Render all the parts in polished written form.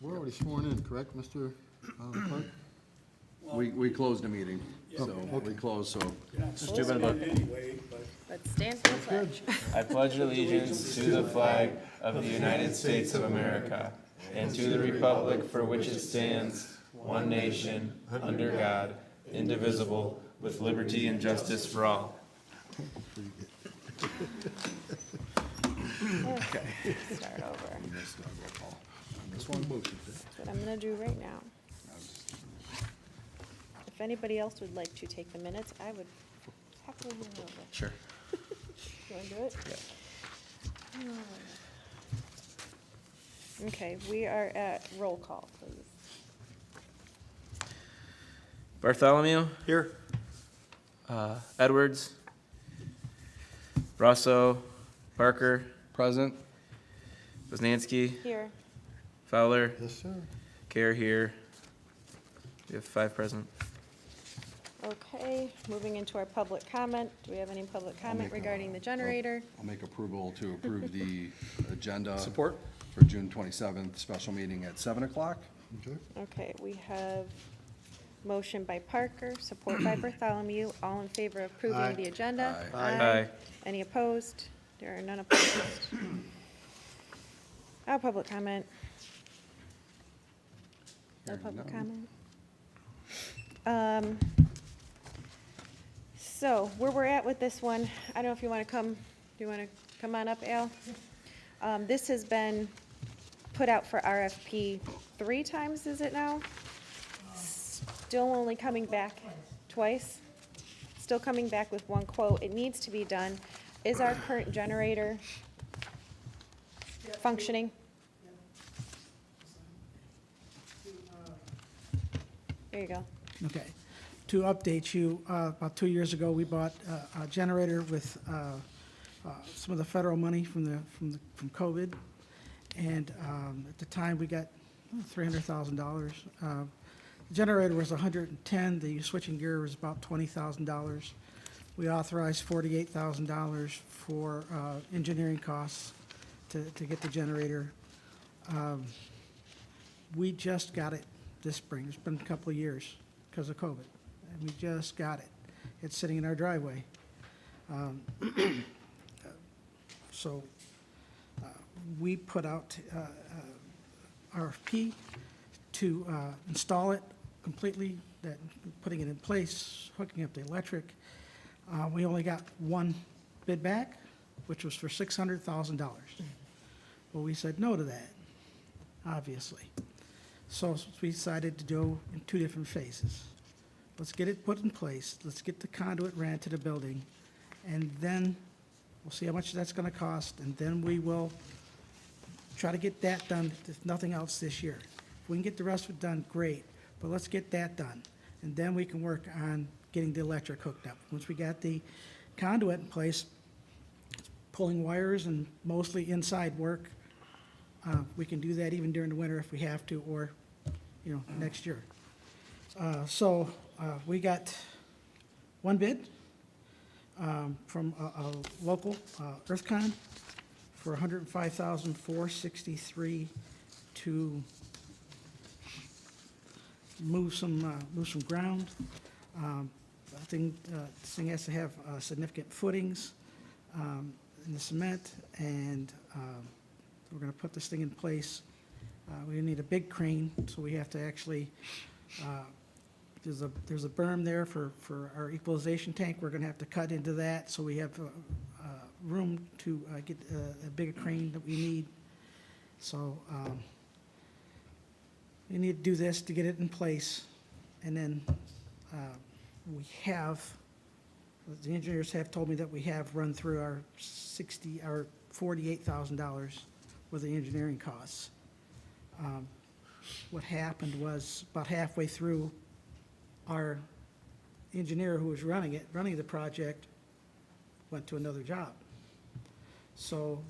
We're already sworn in, correct, Mr. Clerk? We closed the meeting, so we closed, so. Just too bad about. Anyway, but Let's stand for the pledge. I pledge allegiance to the flag of the United States of America and to the republic for which it stands, one nation, under God, indivisible, with liberty and justice for all. Okay. Start over. This one, That's what I'm gonna do right now. If anybody else would like to take the minutes, I would happily move over. Sure. You wanna do it? Yeah. Okay, we are at roll call, please. Bartholomew, here, Edwards, Rosso, Parker, present. Woznanski, Here. Fowler, Yes, sir. Care here. We have 5 present. Okay, moving into our public comment. Do we have any public comment make a- regarding the generator? I'll make approval to approve the agenda. Support. For June 27th, special meeting at 7 o'clock. Okay. Okay, we have motion by Parker, support by Bartholomew. All in favor of approving Aye. the agenda? Aye. Aye. Any opposed? There are none opposed. Public comment. No Hearing public none. comment. So where we're at with this one, I don't know if you want to come, do you want to come on up, Al? This has been put out for RFP 3 times, is it now? Still only coming back twice? Still coming back with 1 quote. It needs to be done. Is our current generator functioning? There you go. Okay. To update you, about 2 years ago, we bought a generator with some of the federal money from COVID. And at the time, we got $300,000. The generator was $110,000. The switching gear was about $20,000. We authorized $48,000 for engineering costs to get the generator. We just got it this spring. It's been a couple of years because of COVID. And we just got it. It's sitting in our driveway. So we put out RFP to install it completely, that putting it in place, hooking up the electric. We only got 1 bid back, which was for $600,000. Well, we said no to that, obviously. So we decided to do in 2 different phases. Let's get it put in place, let's get the conduit ran to the building, and then we'll see how much that's gonna cost, and then we will try to get that done, if nothing else, this year. If we can get the rest of it done, great, but let's get that done. And then we can work on getting the electric hooked up. Once we got the conduit in place, pulling wires and mostly inside work, we can do that even during the winter if we have to, or, next year. So we got 1 bid from a local, EarthCon, for $105,463 to move some ground. This thing has to have significant footings in the cement, and we're going to put this thing in place. We need a big crane, so we have to actually, there's a berm there for our equalization tank. We're going to have to cut into that, so we have room to get a bigger crane that we need. So we need to do this to get it in place, and then we have, the engineers have told me that we have run through our $48,000 with the engineering costs. What happened was about halfway through, our engineer who was running the project, went to another job. So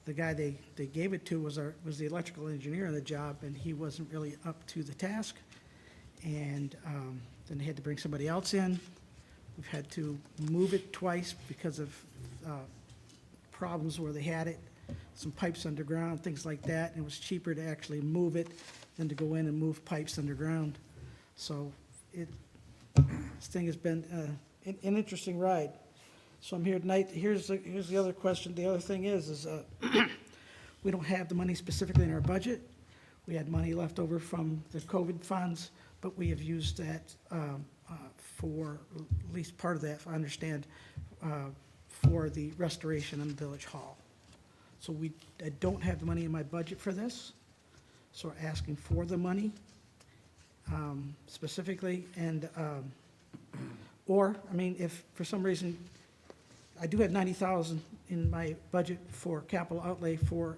the guy they gave it to was the electrical engineer on the job, and he wasn't really up to the task. And then they had to bring somebody else in. We've had to move it twice because of problems where they had it. some pipes underground, things like that, and it was cheaper to actually move it than to go in and move pipes underground. So this thing has been an interesting ride. So I'm here tonight. Here's the other question. The other thing is we don't have the money specifically in our budget. We had money left over from the COVID funds, but we have used that for, at least part of that, if I understand, for the restoration in the Village Hall. So I don't have the money in my budget for this, so we're asking for the money specifically, and, or, I mean, if for some reason, I do have 90,000 in my budget for capital outlay for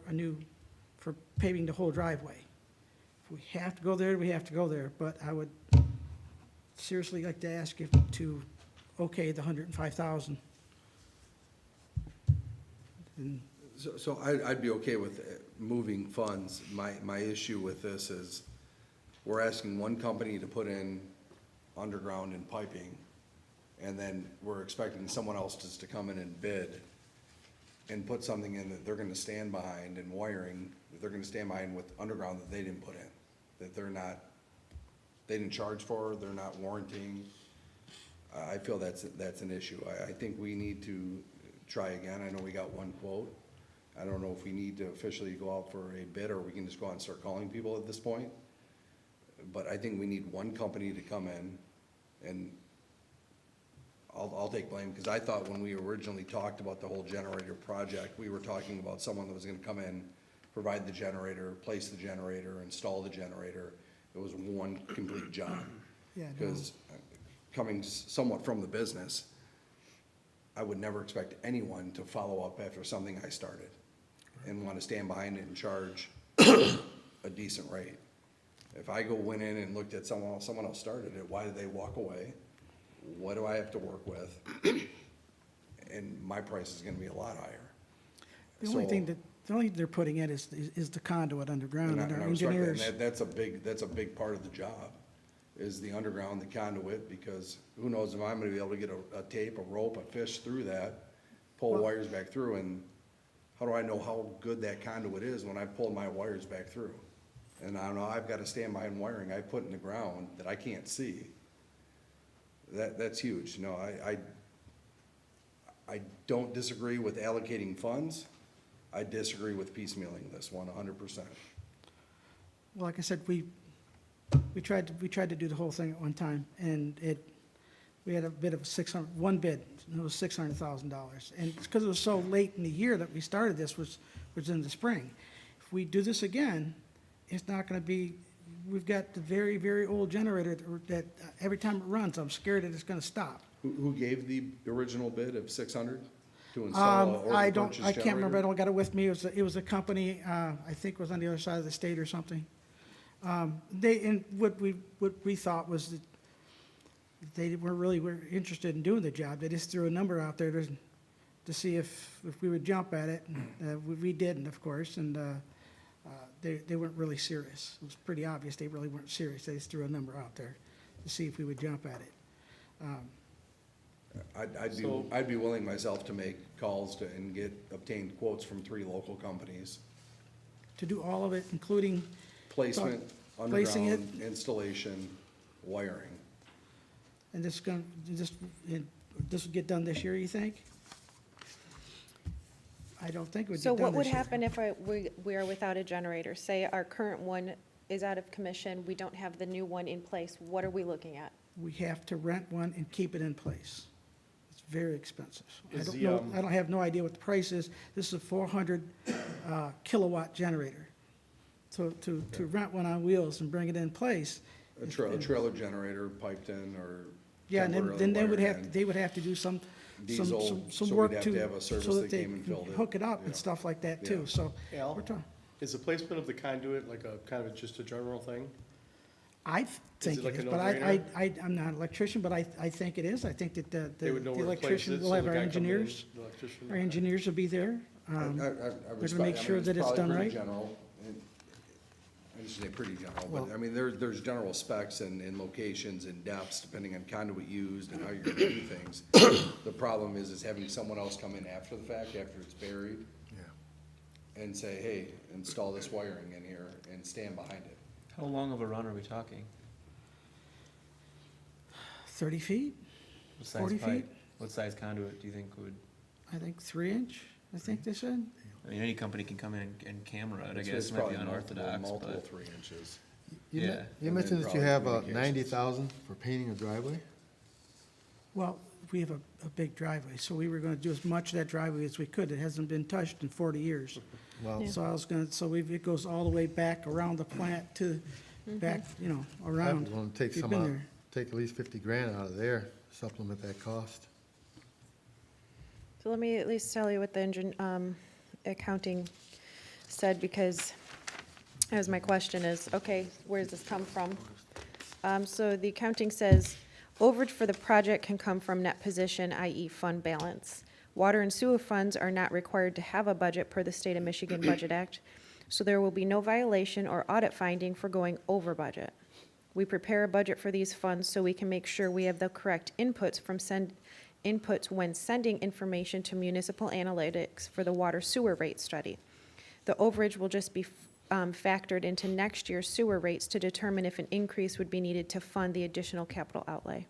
for paving the whole driveway. If we have to go there, we have to go there, but I would seriously like to ask you to okay the 105,000. And So I'd be okay with moving funds. My issue with this is we're asking one company to put in underground and piping, and then we're expecting someone else just to come in and bid and put something in that they're gonna stand behind, and wiring that they're gonna stand behind with underground that they didn't put in, that they didn't charge for, they're not warranting. I feel that's an issue. I think we need to try again. I know we got one quote. I don't know if we need to officially go out for a bid, or we can just go out and start calling people at this point. But I think we need one company to come in, and I'll take blame, because I thought when we originally talked about the whole generator project, we were talking about someone that was gonna come in, provide the generator, place the generator, install the generator. It was one complete job. Yeah, no. Because coming somewhat from the business, I would never expect anyone to follow up after something I started and want to stand behind it and charge a decent rate. If I went in and looked at someone else started it, why did they walk away? What do I have to work with? And my price is gonna be a lot higher. The only thing they're putting in is the conduit underground, and our I respect that, and engineers. that's a big part of the job, is the underground, the conduit, because who knows if I'm gonna be able to get a tape, a rope, a fish through that, pull wires back through, and how do I know how good that conduit is when I pull my wires back through? And I don't know, I've got to stand behind wiring I put in the ground that I can't see. That's huge. No, I don't disagree with allocating funds. I disagree with piecemealing this one 100%. Well, like I said, we tried to do the whole thing at one time, and we had a bid of one bid, and it was $600,000. And it's because it was so late in the year that we started this, was in the spring. If we do this again, it's not gonna be, we've got the very, very old generator that every time it runs, I'm scared that it's gonna stop. Who gave the original bid of 600 to install or I purchase generator? can't remember, I don't got it with me. It was a company, I think was on the other side of the state or something. And what we thought was that they were interested in doing the job. They just threw a number out there to see if we would jump at it. We didn't, of course, and they weren't really serious. It was pretty obvious they really weren't serious. They just threw a number out there to see if we would jump at it. I'd be willing myself to make calls and obtain quotes from 3 local companies. To do all of it, including Placement, placing it. underground, installation, wiring. And this will get done this year, you think? I don't think it would get So done what would this year. happen if we are without a generator? Say our current one is out of commission, we don't have the new one in place, what are we looking at? We have to rent one and keep it in place. It's very expensive. I don't have no idea what the price is. This is a 400 kilowatt generator. So to rent one on wheels and bring it in place. A trailer generator piped in or Yeah, and temporarily then wired in. they would have to do some Diesel, so work we'd have to have a service so that that they came and can filled it. hook it up and Yeah. stuff like that too, Yeah. so. Al, we're talking. is the placement of the conduit like a kind of just a general thing? I think it it like is, a but no-brainer? I'm not an electrician, but I think it is. I think that They would know the where to place electrician it, will so have the our guy coming in, engineers. the electrician. Our engineers will be there. I They're respect- gonna make sure that it's probably done pretty right. general, and- I should say pretty general, Well- but I mean, there's general specs and locations and depths depending on conduit used and how you're gonna do things. The problem is having someone else come in after the fact, after it's buried. and say, hey, install this wiring in here and stand behind it. How long of a run are we talking? 30 feet, What size 40 pipe? feet. What size conduit do you think would, I think 3-inch, I think they said. I mean, any company can come in and camera it, I It's guess, might be probably unorthodox, multiple but, 3 inches. yeah. You And mentioned then that you probably have communications. 90,000 for painting a driveway? Well, we have a big driveway, so we were gonna do as much of that driveway as we could. It hasn't been touched in 40 years. Well, So I was gonna, it goes all the way back around the plant to, back, I around. was gonna take You've some been out, there. take at least 50 grand out of there, supplement that cost. So let me at least tell you what the accounting said, because as my question is, okay, where does this come from? So the accounting says, overage for the project can come from net position, i.e. fund balance. Water and sewer funds are not required to have a budget per the State of Michigan Budget Act, so there will be no violation or audit finding for going over budget. We prepare a budget for these funds so we can make sure we have the correct inputs when sending information to municipal analytics for the water sewer rate study. The overage will just be factored into next year's sewer rates to determine if an increase would be needed to fund the additional capital outlay.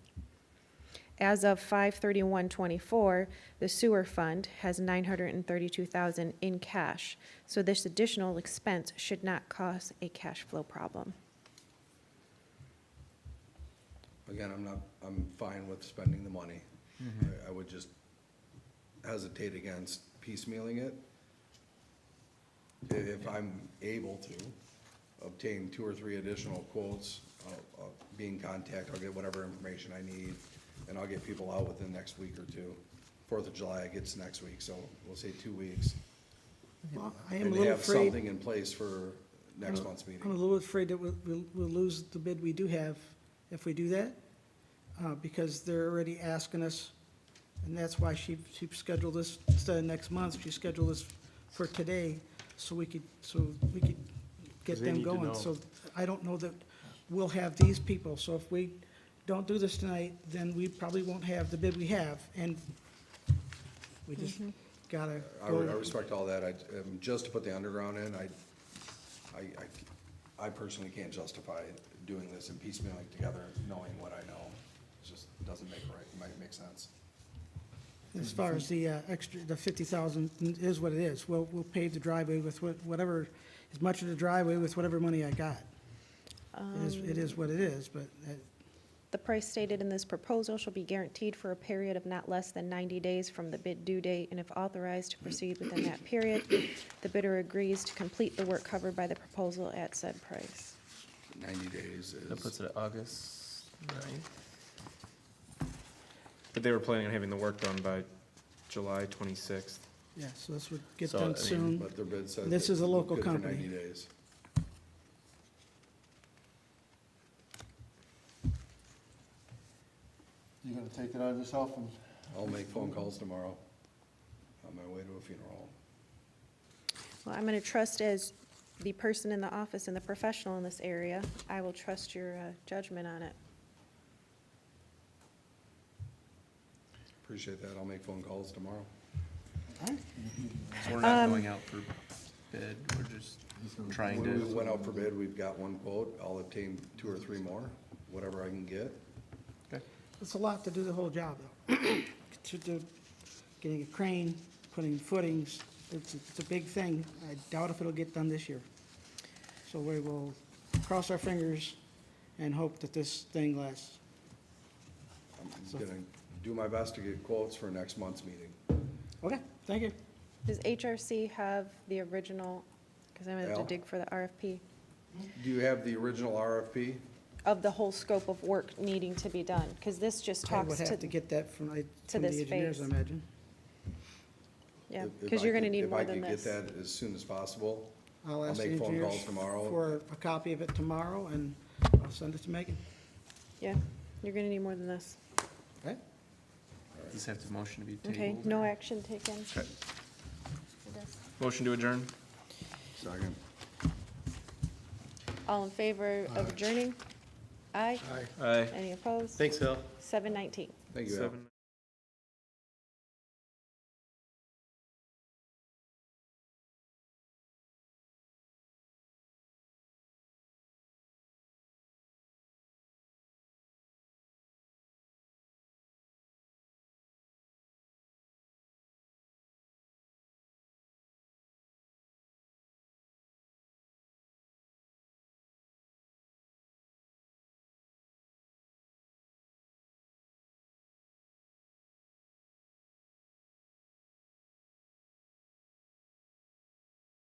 As of 5/31/24, the sewer fund has $932,000 in cash, so this additional expense should not cause a cash flow problem. Again, I'm fine with spending the money. I would just hesitate against piecemealing it. If I'm able to obtain 2 or 3 additional quotes, I'll be in contact, I'll get whatever information I need, and I'll get people out within the next week or two. 4th of July gets next week, so we'll say 2 weeks. Well, I am a And little have afraid, something in place for next month's I'm a meeting. little afraid that we'll lose the bid we do have if we do that, because they're already asking us, and that's why she scheduled this, instead of next month, she scheduled this for today, so we could get they them need to going. know. So I don't know that we'll have these people, so if we don't do this tonight, then we probably won't have the bid we have, and we just gotta I go. respect all that. Just to put the underground in, I personally can't justify doing this and piecemealing together, knowing what I know. It just doesn't make sense. As far as the extra, the 50,000 is what it is. We'll pave the driveway with whatever, as much of the driveway with whatever money I got. It is what it is, but The price stated in this proposal shall be guaranteed for a period of not less than 90 days from the bid due date, and if authorized to proceed within that period, the bidder agrees to complete the work covered by the proposal at said price. 90 days That puts is, it at August 9th. But they were planning on having the work done by July 26th. yeah, so this would get So, I done mean, soon. but their bid says. This that is a local good for company. 90 days. You gonna take it on yourself and? I'll make phone calls tomorrow on my way to a funeral. Well, I'm going to trust, as the person in the office and the professional in this area, I will trust your judgment on it. Appreciate that. I'll make phone calls tomorrow. So we're not going out for bid, we're just trying When we to, went out for bid, we've got 1 quote. I'll obtain 2 or 3 more, whatever I can get. It's a lot to do the whole job, though. To do, getting a crane, putting footings, it's a big thing. I doubt if it'll get done this year. So we will cross our fingers and hope that this thing lasts. I'm gonna do my best to get quotes for next month's meeting. Okay, thank you. Does HRC have the original, because I'm going to have Al? to dig for the RFP, Do you have the original RFP? of the whole scope of work needing to be done? Because this just I talks would to, have to get that from the this engineers, I phase. imagine. yeah, If because I you're going to could- need more than If I this. could get that as soon as possible, I'll I'll ask the make phone engineers calls tomorrow. for a copy of it tomorrow, and I'll send it to Megan. Yeah, you're going to need more than this. Okay? just have to motion to be tabled. Okay, no action taken. Okay. Motion to adjourn? Second. All in favor of adjourning? Aye. Aye. Any opposed? Thanks, Al. 7:19. Thank you, Al. 7.